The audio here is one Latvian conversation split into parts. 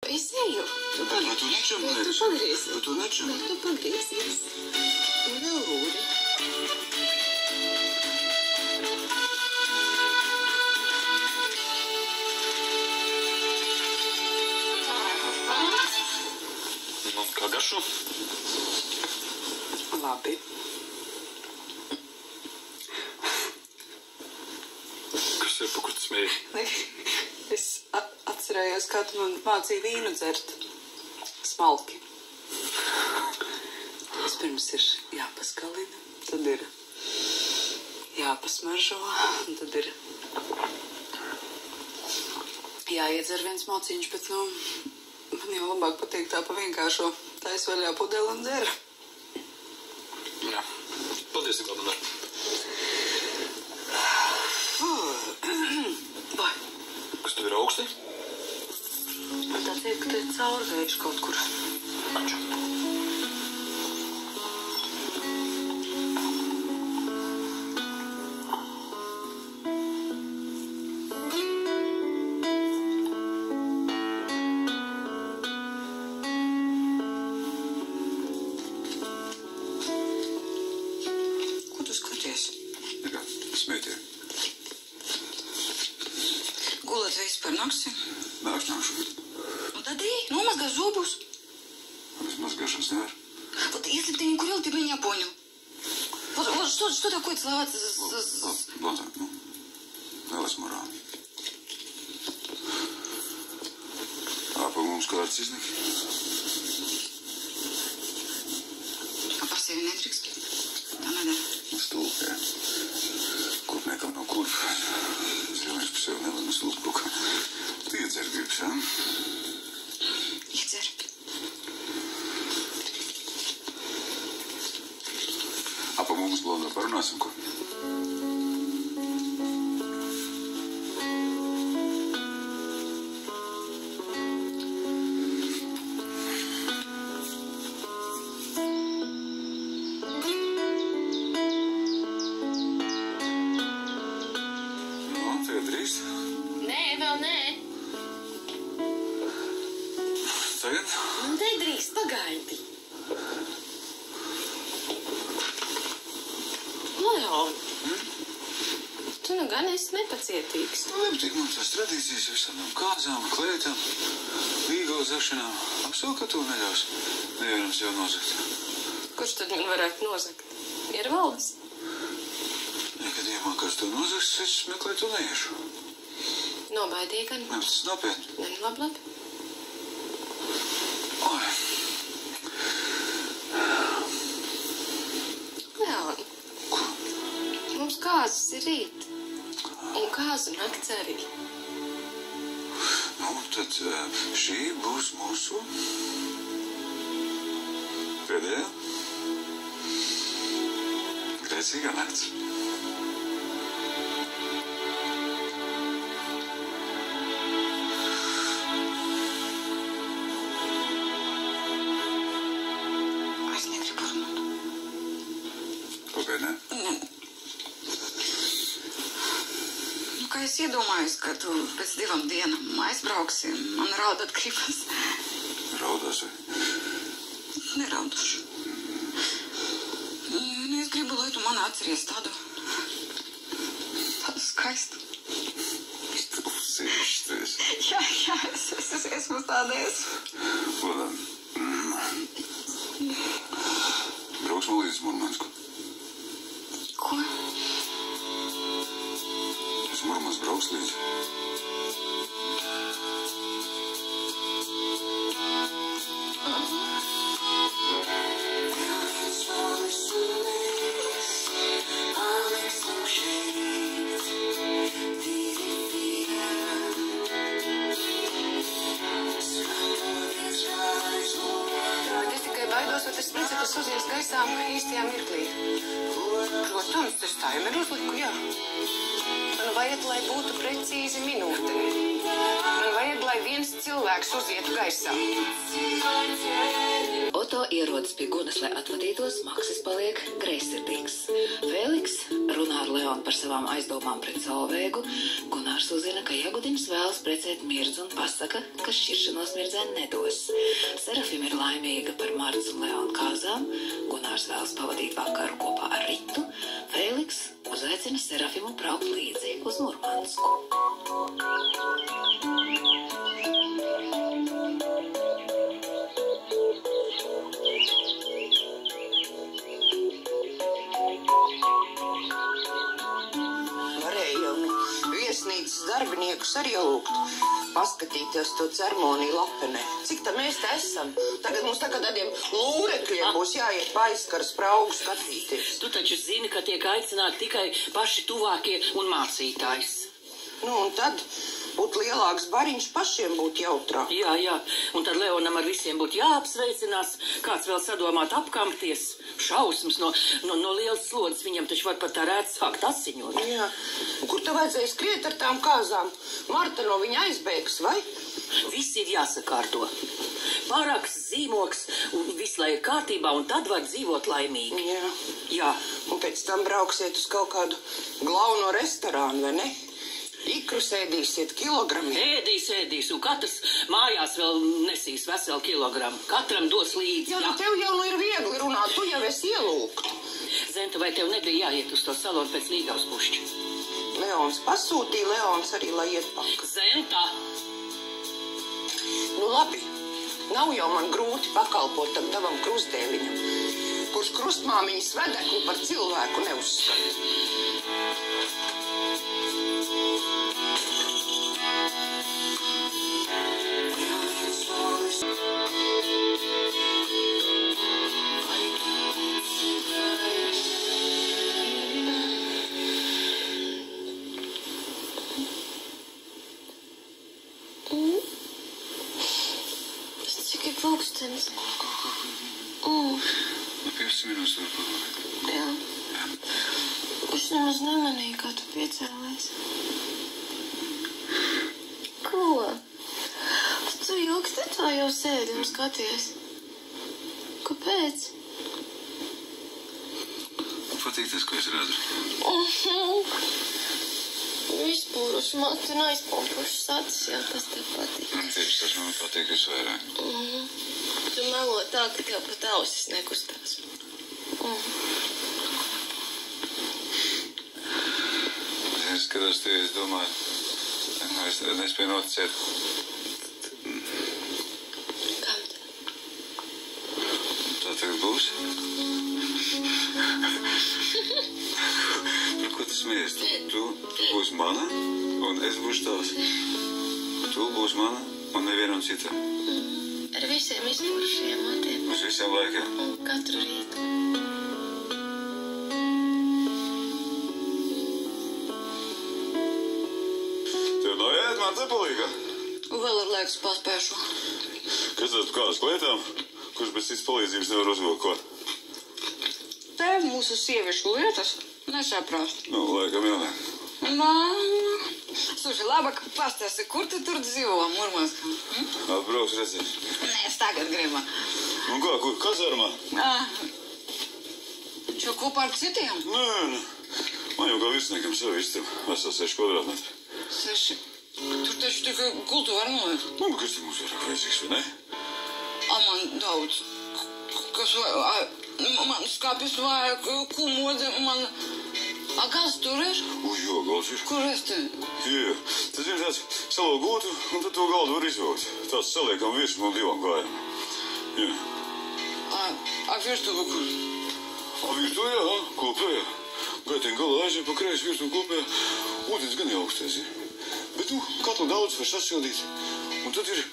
Es eju. Bet tu nečamēsi. Bet tu pagriezies. Bet tu nečamēsi. Bet tu pagriezies. Un vēl lūri. Man kā garšo? Labi. Kas ir, pa kur tu smēji? Es atcerējos, kā tu man mācīji vīnu dzert. Smalki. Vispirms ir jāpaskalina, tad ir jāpasmaržo, un tad ir jāiedzer viens mociņš, bet, man jau labāk patīk tā pa vienkāršo tais vaļā pudeli un dzer. Jā, paldies, kā man dar. Vai? Kas tev ir augsti? Man tāds ir, ka te ir caurgaiši kaut kur. Taču. Ko tu skaties? Nekā, smēķē. Gulēt visu par naksi? Nākšu. Ну tad ей, nomazgā zobus. Без мозгашек знаешь. Вот если бы ты не курил, ты бы не понял. Вот что такое целоваться Ладно, ну, давай смарām. Pa mums kāds iznik? А par sevi nedrīkst. Tā nedara. Stulpē. Kurpniekam nav kurpa. Zilēns par sevi nevar stulpukā. Tu iedzer gribas, jā? Iedzer. Pa mums blondā parunāsim, ko? Nu, tagad drīz. Nē, vēl nē. Tagad? Nedrīkst, pagaidi. Leon, tu nu gan esi nepacietīgs. Nu, nepatīk man tās tradīcijas visām kāzām, klētām, līgauzašanām. Apsolu, ka to neļaus nevienam sev nozagt. Kurš tad man varētu nozagt? Ir valdes. Nekad iemākās to nozagt, es meklēt to neiešu. Nobaidīja gan. Nē, tas nopietni. Nē, labi. Oi. Leon, mums kāzas ir rīt. Un kāzu nakts arī. Nu, tad šī būs mūsu pēdējā grēcīgā nakts. Es negribu runāt. Kāpēc ne? Nu, kā es iedomājos, ka tu pēc 2 dienām aizbrauksi, man raudāt gribas. Raudās vai? Nerauduši. Nu, es gribu, lai tu man atceries tādu skaistu. Tu sevišķi tu esi. Jā, es esmu tādēs. Ладно. Brauksim līdz Murmansku. Ko? Uz Murmansku brauks līdzi. Bet es tikai baidos, vai tas principus uzies gaisā īstajā mirklī. Protams, es tā jau ir uzliku, jā. Man vajag, lai būtu precīzi minūte. Man Man vajag, lai viens cilvēks uzietu gaisā. Oto ierodas pie Gunas, lai atvadītos, Maksis paliek greizsirdīgs. Fēliks runā ar Leonu par savām aizdomām pret Solveigu. Gunārs uzzina, ka Jagudiņš vēlas precēt Mirdzu un pasaka, ka šķiršanos Mirdzē nedos. Serafim ir laimīga par Martas un Leona kāzām. Gunārs vēlas pavadīt vakaru kopā ar Ritu. Fēliks uzaicina Serafimu braukt līdzi uz Murmansku. Viesnīcas darbiniekus arī lūgt paskatīties to ceremoniju lapenē. Cik tā mēs te esam? Tagad mums tādiem lūrekļiem būs jāiet paizkaras praugu skatīties. Tu taču zini, ka tiek aicināti tikai paši tuvākie un mācītājs. Nu, un tad būtu lielāks bariņš, pašiem būtu jautrāk. Jā, un tad Leonam ar visiem būtu jāapsveicinās, kāds vēl sadomāt apkampties. Šausmas no lielas slodzes, viņam taču var pat tā rēt sākt asiņot. Jā, un kur tev vajadzēja skriet ar tām kāzām? Marta no viņa aizbēgs, vai? Viss ir jāsakārto. Pārāks, zīmoks, viss lai ir kārtībā, un tad var dzīvot laimīgi. Jā. Un pēc tam brauksiet uz kaut kādu glauno restorānu, vai ne? Ikru ēdīsiet kilogramiem. Ēdīs, un katrs mājās vēl nesīs veselu kilogramu. Katram dos līdzi. Jā, tev jau ir viegli runāt, tu jau esi ielūgt. Zenta, vai tev nebija jāiet uz to salonu pēc Līgavas pušķa? Leons pasūtīja, Leons arī, lai iet pakaļ. Zenta! Nu labi, nav jau man grūti pakalpot tam tavam krustdēliņam, kurš krustmāmiņas vedekli par cilvēku neuzskata. Cik ir pulkstenis? Nu, 15 minūtes var pavadīt. Jā. Es nemaz nemanīju, kā tu piecēlies. Ko? Tu ilgi te tā jau sēdi un skaties. Kāpēc? Patīk tas, ko es redzu. Izpūruši matu un aizpompuši acis, jā, tas tev patīk. Tieši tas man patīk visvairāk. Tu melo tā, ka tev pat ausis nekustās. Es skatos tevi, es domāju, es nespēju noticēt. Kam tad? Tā tagad būs? Par ko tu smies? Tu būsi mana, un es būšu tavs. Tu būsi mana, un nevienam citam. Ar visiem izpūrušiem matiem. Uz visiem laikiem. Katru rītu. Tev nav jāiet man te palīgā? Vēl ir laiks paspēšu. Kas tad kādas klietām, kurš bez cits palīdzības nevar uzvilkt ko? Te mūsu sieviešu lietas nesaprāt. Nu, laikam jau ne. Слушай, labāk pastāsti, kur tu tur dzīvo, Murmanskā? Atbrauks redzēt. Nē, es tagad gribu. Un kā, kur kazarmā? Čo, kopā ar citiem? Nē. Man jau kā virsniekam savu istabu, vesel 6 kvadrātmetri. 6. Tur taču tikai gultu var nolikt. Nu, kas te mums vairāk vajadzīgs, vai ne? Man daudz. Kas vajag? Man skāpjas vajag, kumodze, man... Gals tur ir? Jo, gals ir. Kur es te? Jā. Tas ir tāds salo gūtu, un tad to galdu var izvilkt. Tāds saliekam virsmu un 2 kājām. Jā. Virtuve kur? Virtuvē, jā, kopējā. Gaitiņa galā aiziet pa kreisi virtuve kopējā. Ūdens gan jau augstēs ir. Bet, katlu daudz var sasildīt. Un tad ir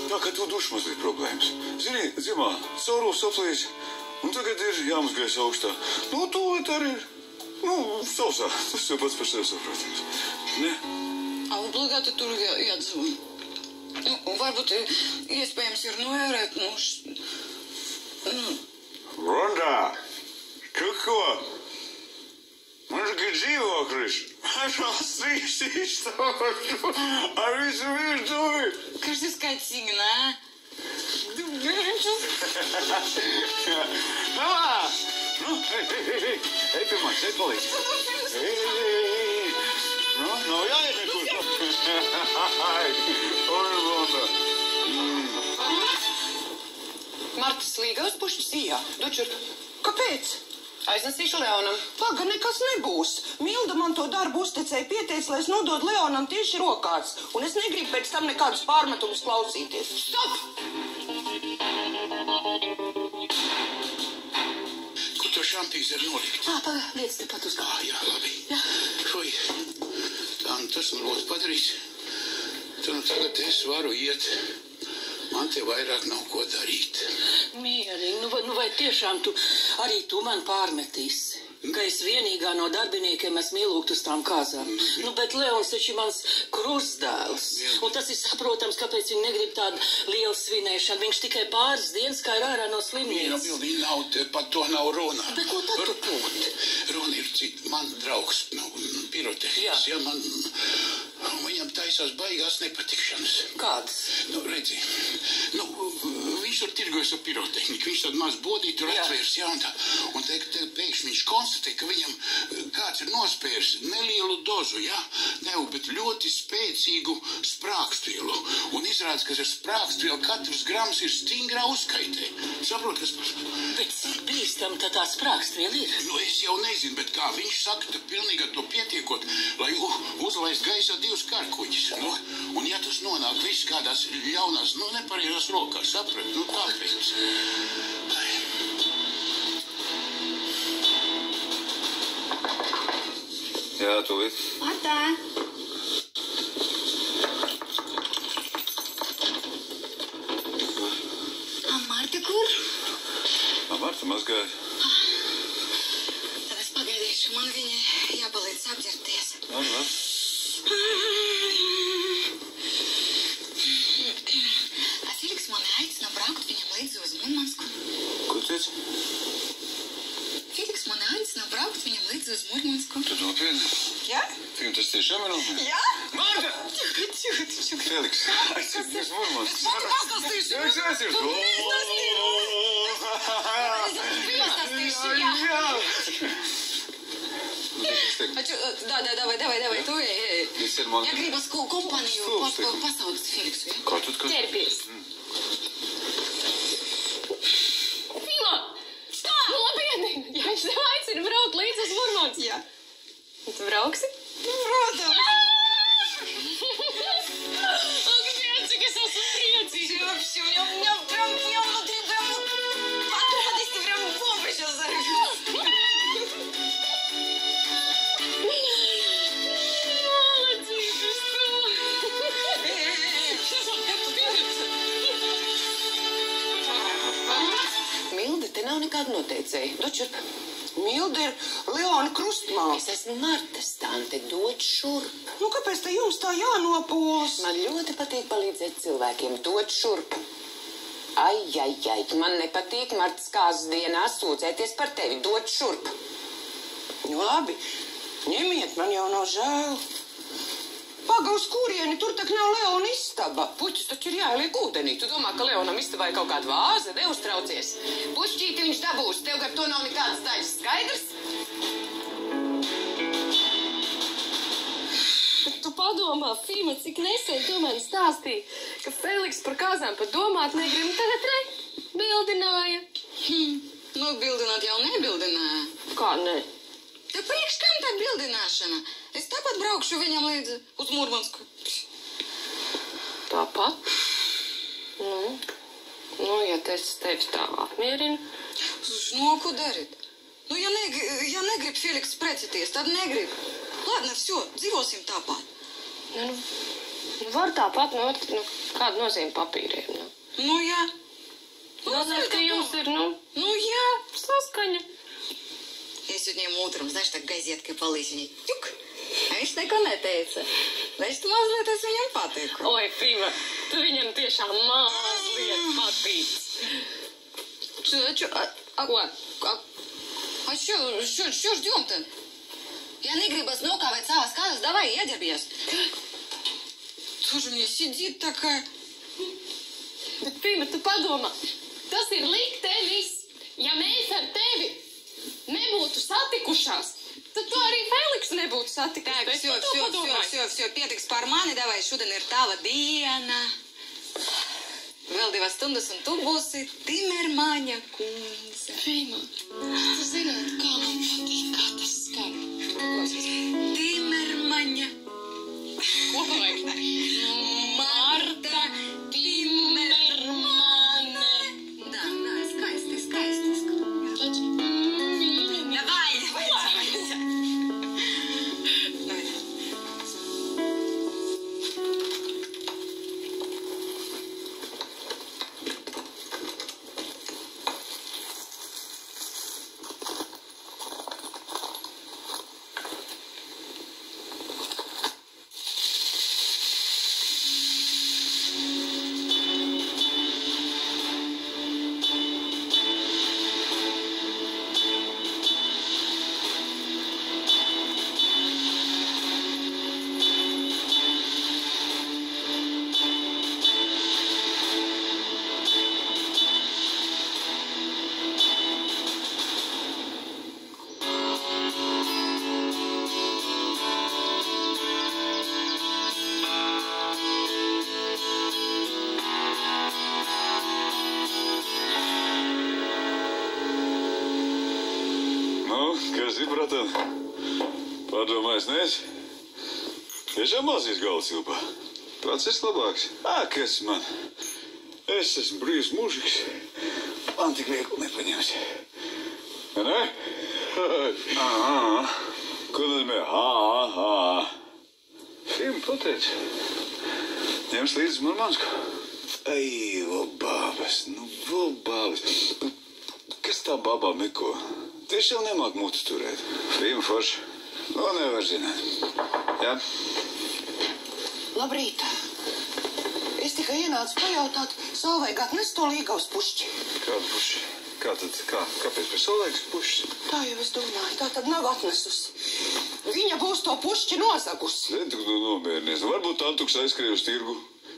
tā, ka to dušu mazliet problēmas. Zini, ziemā saurulis saplīsi, un tagad ir jāmazgājas augstā. Nu, tūlīt arī ir. Nu, sausā. Tas jau pats par sevi saprotams. Ne? Obligāti tur jādzvana. Varbūt iespējams ir noērēt mūs. Ronda! Tu ko? Man ir dzīvoklis. Trīs izstāstu ar visu virtuvi. Кажется, скотина, Ah! Nu, ej pie manis, ej palīdz. Ej. Nu, nav jāiet nekur. Orlanda. Marta slīgās pušķis? Jā, dočur. Kāpēc? Aiznesīšu Leonam. Paga, nekas nebūs. Milda man to darbu uzticēja, pieteica, lai es nodod Leonam tieši rokās. Un es negribu pēc tam nekādus pārmetumus klausīties. Stop! Kur to šantīzi ir nolikt? Paga, liec tepat uz galvu. Jā, labi. Jā. Fui. Tā, nu tas nu būtu padarījis. Tad nu tagad es varu iet. Man te vairāk nav ko darīt. Mierīgi, nu vai tiešām arī tu man pārmetīsi? Ka es vienīgā no darbiniekiem esmu ielūgt uz tām kāzām. Nu, bet Leons taču ir mans krustdēls. Un tas ir saprotams, kāpēc viņi negrib tādu lielu svinēšanu. Viņš tikai pāris dienas kā ir ārā no slimnīcas. Bildi, nav, par to nav runa. Bet ko tad tu tūti? Runa ir cita. Man draugs, pirotehniks, ja man... Viņam taisās baigās nepatikšanas. Kādas? Nu, redzi, viņš tur tirgojas ar pirotehniku. Viņš tad maz bodīt tur atvērs, jā, un te pēkšņi viņš konstatē, ka viņam kāds ir nospērs nelielu dozu, jā, bet ļoti spēcīgu sprākstvielu. Un izrādās, ka ar sprākstvielu katrs grams ir stingrā uzskaitē. Saprot, kas... Bet cik bīstam tad tā sprākstviela ir? Nu, es jau nezinu, bet kā viņš saka, ka pilnīgi ar to pietiekot, lai uzlaist gaisā divus karkuģis. Un ja tas nonāk viss kādās ļaunās, nepareizās rokās, saprat, tāpēc. Jā, tūlīt. Marta! Marta, kur? Marta mazgāja. Tad es pagaidīšu, man viņa jāpalīdz apģerties. Filiks mani aicina braukt viņam līdzi uz Murmansku. Ko teici? Filiks mani aicina braukt viņam līdzi uz Murmansku. Tu nopietni? Jā? Viņam tas tiešām ir nopietni? Jā? Marta! Čukat. Feliks, aicini uz Murmansku. Pastāstīšu. Feliks, aicini. Pastāstīšu, jā. Давай, tu ej. Ja gribas kompaniju pasaukt Feliksu, ja? Kā tad, Ķerpies. Fila! Stop! Nopietni! Ja viņš tev aicina braukt līdz uz Murmansku. Jā. Tu brauksi? Protams. Ak, Dievs, cik es esmu priecīga. Все, меня прям внутри прям от радости прям бомба сейчас взорвется. Milda, te nav nekāda noteicēja. Dočurp. Milda ir Leona krustmāte. Es esmu Martas tante, dod šurp. Nu, kāpēc te jums tā jānopolas? Man ļoti patīk palīdzēt cilvēkiem, dod šurp. Ai, man nepatīk Martas kāzas dienā sūdzēties par tevi, dod šurp. Nu, labi, ņemiet, man jau nav žēl. Paga uz kurieni, tur tak nav Leona istaba. Puķis taču ir jāieliek ūdenī. Tu domā, ka Leonam istabā ir kaut kāda vāze? Neuztraucies. Pušķīti viņš dabūs. Tev gar to nav nekādas daļas. Skaidrs? Bet tu padomā, Fīma, cik nesen tu man stāstīji, ka Feliks par kāzām pat domāt negrib. Tagad bildināja. Bildināt jau nebildināja. Kā ne? Te priekš kam tā bildināšana? Es tāpat braukšu viņam līdzi uz Murmansku. Tāpat? Ja tas tevi tā apmierina. Ko darīt? Ja negrib Feliks precēties, tad negrib. Ладно, все, dzīvosim tāpat. Var tāpat, kāda nozīme papīriem, Jā. Nozīme, ka jums ir, Jā. saskaņa. Я сегодня ему утром, знаешь, так газеткой по лысине. Тюк! А viņš neko neteica. Значит, mazliet es viņam patiku. Oi, Fīma, tu viņam tiešām mazliet patīc. Ko? А что ждем-то? Я неgribas nokāvēt savas kājas, давай, ieģerbies. Тоже мне сидит такая. Bet, Fima, tu padomā, tas ir liktenis. Ja mēs ar tevi nebūtu satikušās, tad tu arī Feliksu nebūtu satikusi. Так, все, pietiks par mani, davai, šodien ir tava diena. Vēl 2 stundas, un tu būsi Timermaņa kundze. Fima, tu zināt, kā man patīk, kā tas skan. Timermaņa. Ko vajag? Marta Timermane. Da, skaisti. Taču, Davai. Kas ir, bratām? Padomājis, neesi? Tiešām mazīs galvas ilpā. Pats esi labāks. Kas man? Es esmu brīvs mužiks. Man tik viegli nepaņems. Ne? Ko nozīmē? Fim, pateic. Ņems līdzi Murmansku. Bābas. Kas tā babā meko? Tiešām nemāk mutu turēt. Fim, forši. Nevar zināt. Jā? Labrīt. Es tikai ienācu pajautāt, Solveiga atnes to līgavas pušķi. Kādu pušķi? Kāpēc pēc Solveigas pušķis? Tā jau es domāju, tā tad nav atnesusi. Viņa būs to pušķi nozagusi. Tu nomierinies. Varbūt Tantuks aizskrēja uz tirgu.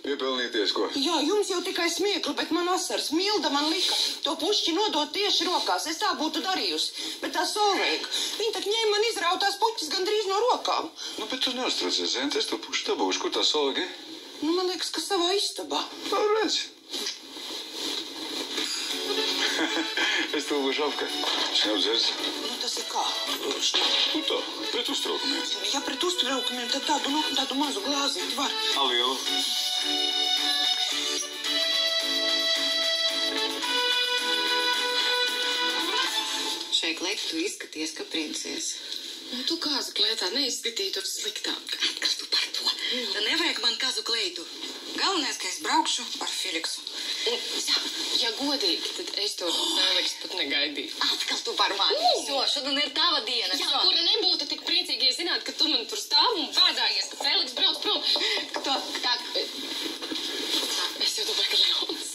Piepelnīties, ko? Jā, jums jau tikai smiekli, bet man asars. Milda man lika to pušķi nodot tieši rokās. Es tā būtu darījusi. Bet tā Solveiga, viņa tak ņēma man izrautās puķis gandrīz no rokām. Bet tu neuztraucies, Zent, es to pušķi dabūšu. Kur tā Solveiga? Man liekas, ka savā istabā. Redz. Es to būšu apkārt. Šņaudzērs. Tas ir kā? Tā, pret uztraukumiem. Ja pret uztraukumiem, tad tādu mazu glāzīti var. Lielu. Šai klēti tu izskaties, ka princese. Tu kāzu klētā neizskatīji tur sliktāk. Kas tu par to? Tā nevajag man kazu kleitu. Galvenais, ka es braukšu ar Feliksu. Ja godīgi, tad es to Feliks pat negaidīju. Atkal tu par mani. Šodien ir tava diena. Jā, kura nebūtu tik priecīgi, ja zinātu, ka tu man tur stāv un bāzājies, ka Feliks brauc prom. Es jau domāju, ka Leons.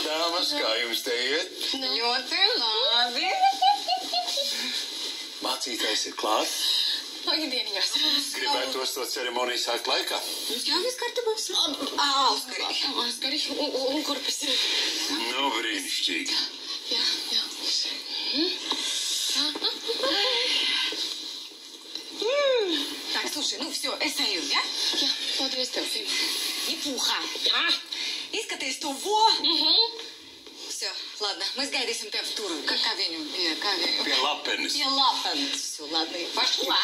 Dāmas, kā jums te iet? Ļoti labi. Mācītājs ir klāt. Pagaidieniņās. Gribētos to ceremoniju sākt laikā. Jā, viss kārtībās. Oskari, un kurpes ir? Brīnišķīgi. Jā. Так, слушай, все, es eju, ja? Jā, paldies tev, Fim. Nepuhā. Jā. Izskaties to vo. Все, ладно, мы сгайдīsim tev tur. Kā viņu? Pie lapenes. Pie lapenes. Все, ладно, пошла.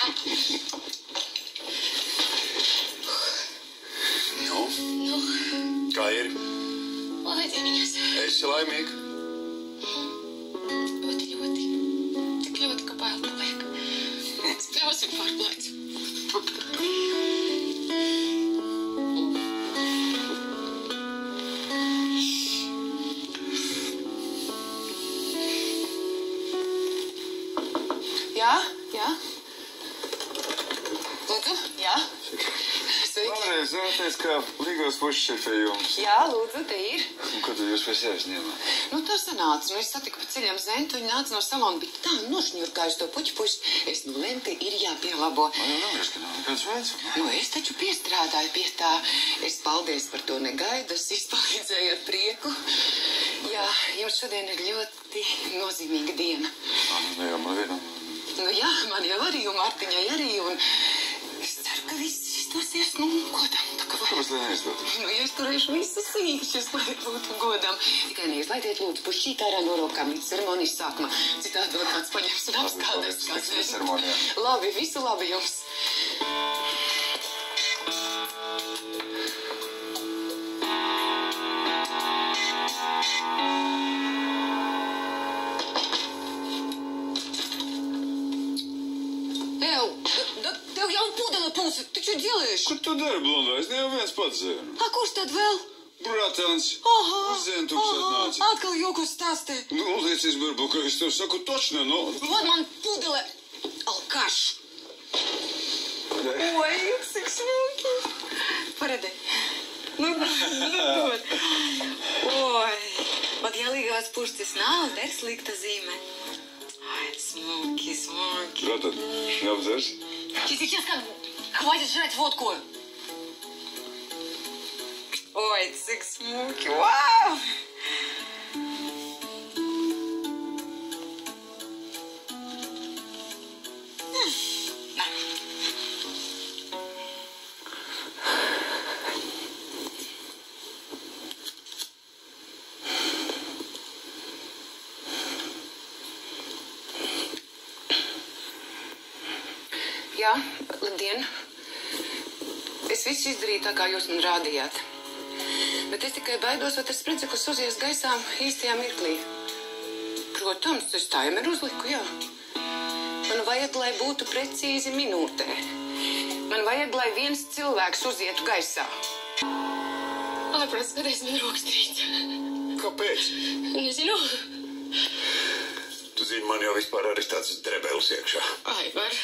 Kā ir? Pagaidieniņās. Esi laimīga? Ļoti. Tik ļoti, ka bail paliek. Spļausim pārplēc. Jā? Lūdzu? Jā? Sveiki. Zvēties, kā līgos pušas ir pie jums. Jā, lūdzu, te ir. Un ko tu jūs pie sevis ņēmāt? Nu, tā sanāca. Es satiku pa ceļam Zentu, viņa nāca no salona, bija tā nošņurkājusi to puķu pusi. Es lēmu, ka ir jāpielabo. Man jau nav ka nav nekāds veids. Es taču piestrādāju pie tā. Es paldies par to negaidu, es izpalīdzēju ar prieku. Jā, jums šodien ir ļoti nozīmīga diena. Ne jau man vienam. Nu jā, man jau arī, un Martiņai arī, un es ceru, ka viss izdosies, godam. Kāpēc lai neizdotu? Es turēšu visus sīkšķus, lai būtu godam. Tikai neizlaidiet lūdzu pušķīt ārā no rokām līdz ceremonijas sākumā. Citādi vēl kāds paņems un apskādēs. Labi, visu labi jums. Tev jau pūdele pūsa, tu čo делаешь? Ko tu dari, blondā? Es ne jau viens pats zinu. A kurš tad vēl? Bratans. Aha, Zentuks atnāca. atkal joku stāstī. Nu, liecies, varbūt, ka es tev saku točno, no. Vod man pūdele. Alkaš. Ой, cik smuki. Paredi. Nu, dod. Ой, вот я līgās puštis nav, der slikta zīme. Ай, смоки. Братан, необзешь? Сейчас как хватит жрать водку. Ой, цик смоки. Вау! Jā, labdien. Es visu izdarīju tā, kā jūs man rādījāt. Bet es tikai baidos, vai tas spridzikus uzies gaisā īstajā mirklī. Protams, es taimeru uzliku, jā. Man vajag, lai būtu precīzi minūtē. Man vajag, lai viens cilvēks uzietu gaisā. Ārprāt, skaties, man rokas trīc. Kāpēc? Nezinu. Tu zini, man jau vispār arī tāds drebels iekšā. Aivar.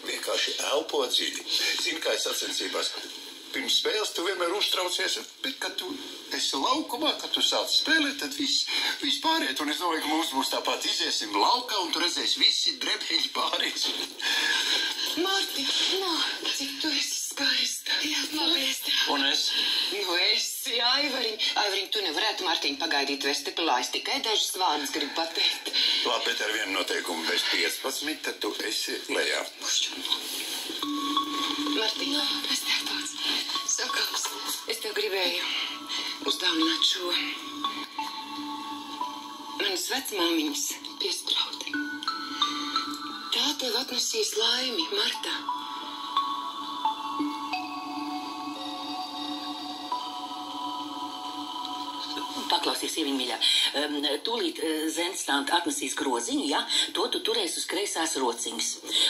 Vienkārši elpo dziļi. Zini, kā es sacensībās. Pirms spēles tu vienmēr uztraucies, bet, kad tu esi laukumā, kad tu sāc spēlēt, tad viss pāriet. Un es domāju, ka mums būs tāpat iziesim laukā, un tu redzēsi visi drebeļi pāriet. Marti, cik tu esi skaista. Jā, paldies tev. Un es? Nu esi, Aivariņ. Aivariņ, tu nevarētu Martiņu pagaidīt vestibulā. Es tikai dažas vārdus gribu pateikt. Labi, bet ar vienu noteikumu bez 15, tad tu esi lejā. Martiņ, Es tev tāds sakāms. es tev gribēju uzdāvināt šo. Manas vecmāmiņas piesprauti. Tā tev atnesīs laimi, Marta. Paklausies, ieviņ mīļā. Tūlīt Zenstānt atnesīs groziņu, ja? To tu turēs uz kreisās rociņas.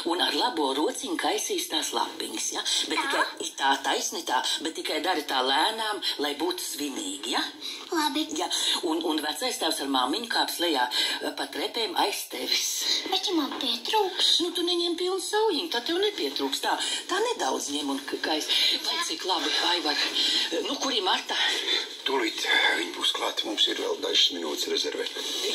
Un ar labo rociņu kaisīs tās lapiņas, ja? Bet tikai tā taisni tā, bet tikai dari tā lēnām, lai būtu svinīgi, ja? Labi. Ja, un vecais tēvs ar māmiņu kāps lejā pa trepēm aiz tevis. Bet ja man pietrūks? Nu, tu neņem pilnu saujiņu, tad tev nepietrūks. Tā nedaudz ņem un kais. Vai cik labi, Aivar. Nu, kur ir Marta? Tūlīt viņi būs klāti, mums ir vēl dažas minūtes rezervē.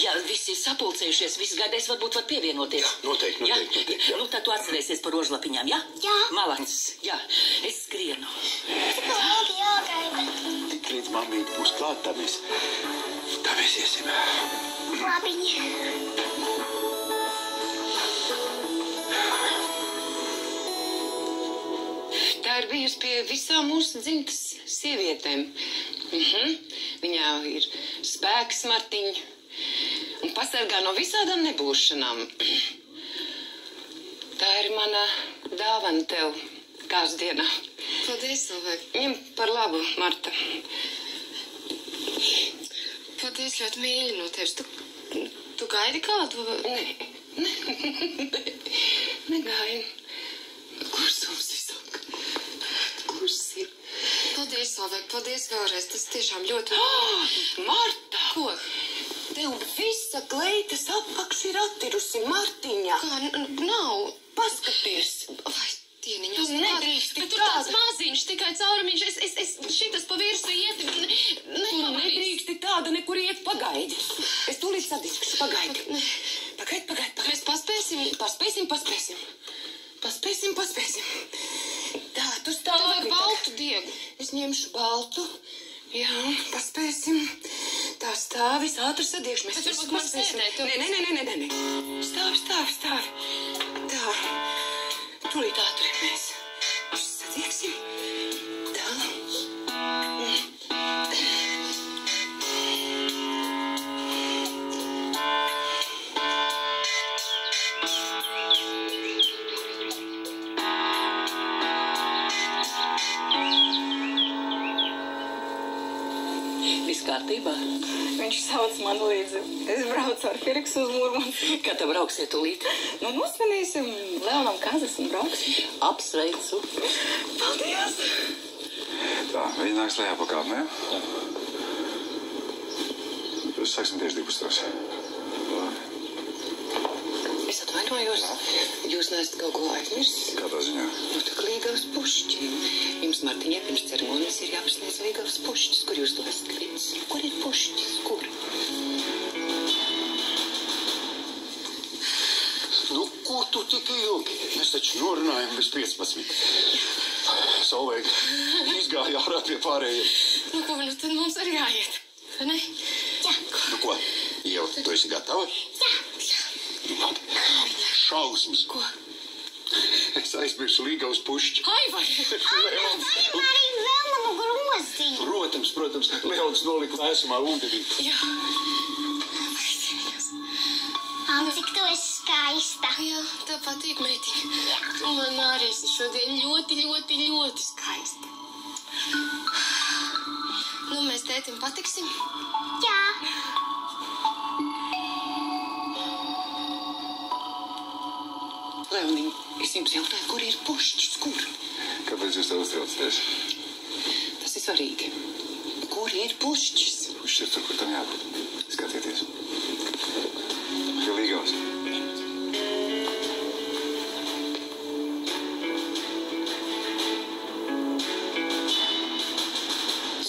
Ja visi ir sapulcējušies, visi gaidēs, varbūt var pievienoties. Jā, noteikti. Jā. Nu, tad tu atcerēsies par rožlapiņām, ja? Jā. Malacis, jā. Es skrienu. Cik ilgi jāgaida? Tik līdz mammīte būs klāt, tā mēs iesim. Labiņi. Tā ir bijusi pie visām mūsu dzimtas sievietēm. Viņā ir spēks, Martiņ, un pasargā no visādām nebūšanām. Tā ir mana dāvana tev kārsdienā. Paldies, cilvēki. Ņem par labu, Marta. Paldies, ļoti mīļi no tevis. Tu gaidi kādu? Nē. Negāju. Klusums izsaka. Kluss ir. Paldies, cilvēki. Paldies vēlreiz. Tas tiešām ļoti... Marta! Ko? Tev visa kleitas apakš ir attirusi, Martiņa. Kā? Nav. Paskaties. Vai Dieniņa, Tu nedrīkst tik bet tur tāds tāda. maziņš, tikai caurumiņš, es šitas pa virsu iet, Nedrīkst tik tāda nekur iet, pagaidi. Es tūlīt sadīkšu, pagaidi. Pagaidi. Mēs paspēsim. Paspēsim. Tā, tu Tev stāvi. vajag baltu diegu. Es ņemšu baltu. Jā, paspēsim. Tā stāvi, es ātri sadiekšu. Mēs Bet visu varbūt man paspēsim. sēdēt, Nē. Stāvi. Tā. Tūlīt ātri mēs sadieksim. Tā. Viss kārtībā. Viņš sauc man līdzi. Es braucu ar Firksu uz Mūrmansku. Kā tev brauksiet tūlīt? Nu, nosvinīsim Leonam kazas un brauksim. Apsveicu. Paldies! Tā, viņi nāks lejā pa kādu, ne? Sāksim tieši 12. Es atvainojos. Jūs neesat kaut ko aizmirsis? Kādā ziņā? Nu, tā kā līgavas pušķi. Jums, Martiņai, pirms ceremonijas ir jāpasniedz līgavas pušķis. Kur jūs to esat līdz? Kur ir pušķis? Kur? Nu, ko tu tik ilgi? Mēs taču norunājam bez 15. Solveiga izgāja ārā pie pārējiem. Nu, ko, nu, tad mums arī jāiet. Vai ne? Jā. Nu, ko? Ieva, tu esi gatava? Jā. Šausmas. Ko? Es aizmirsu līgavas pušķi. Ai, vai? Leons. Arī vēl manu groziņu. Protams, Leons nolika vēsumā ūdenī. Jā. Cik tu esi skaista. Jā, tā patīk, meitiņa. Man arī esi šodien ļoti skaista. Nu, mēs tētim patiksim? Jā. Leoniņ, es jums jautāju, kur ir pušķis? Kur? Kāpēc jūs tā uztraucaties? Tas ir svarīgi. Kur ir pušķis? Viņš ir tur, kur tam jābūt. Skatieties. Pie līgavas.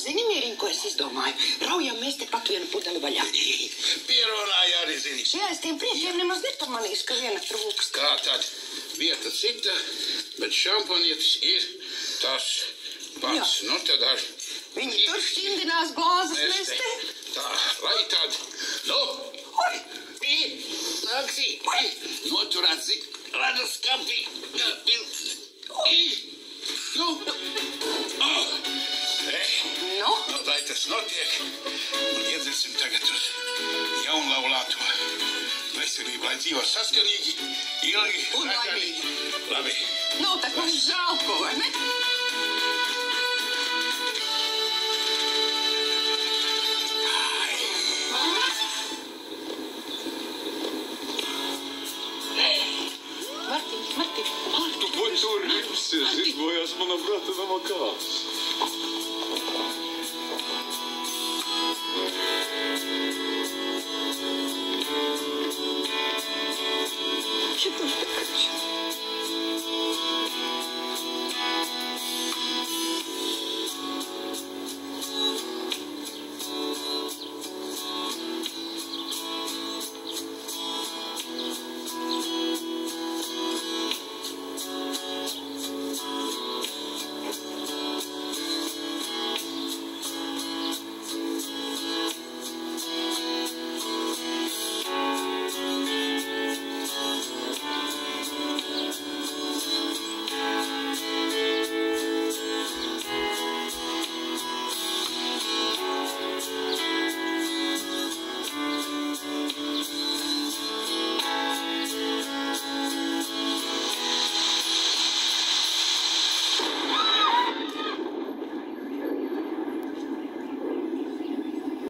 Zini, mieriņ, ko es izdomāju? Raujam mēs te pat vienu pudeli vaļā. Pierunāja arī, zini. Jā, es tiem priekiem nemaz nepamanīšu, ka viena trūkst. Kā tad? Vieta cita, bet šampanietis ir tas pats. Jā. Nu, tad ar... Viņi tur šķindinās glāzes Neste. neste. Tā, lai tad. Nu, nāksi. Noturēt zik ledus skapī. Nu. Nu? Lai tas notiek, un iedzersim tagad uz jaunlaulāto veselību, lai dzīvo saskanīgi, ilgi Un laimīgi. Labi. Nu, tak mums žēl ko, vai ne? Martiņ. Tu boj tur, izbojās mana brata nama kāds.